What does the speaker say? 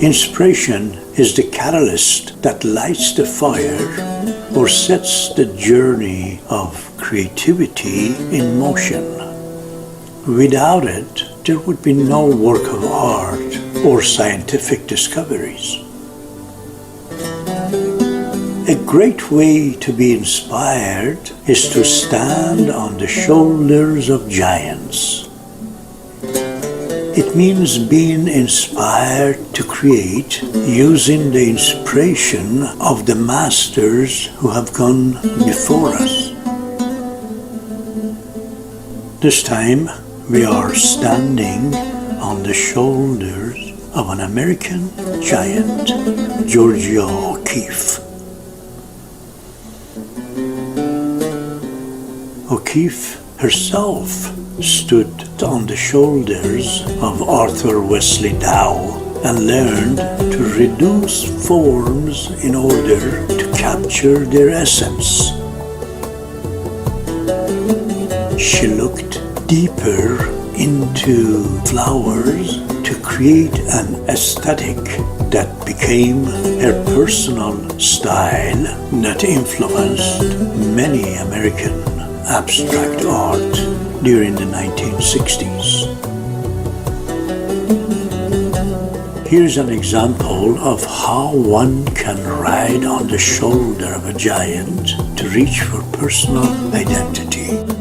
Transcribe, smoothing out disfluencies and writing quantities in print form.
Inspiration is the catalyst that lights the fire or sets the journey of creativity in motion. Without it, there would be no work of art or scientific discoveries. A great way to be inspired is to stand on the shoulders of giants. It means being inspired to create using the inspiration of the masters who have gone before us. This time we are standing on the shoulders of an American giant, Georgia O'Keeffe. O'Keeffe herself stood on the shoulders of Arthur Wesley Dow and learned to reduce forms in order to capture their essence. She looked deeper into flowers to create an aesthetic that became her personal style that influenced many American abstract art during the 1960s. Here's an example of how one can ride on the shoulder of a giant to reach for personal identity.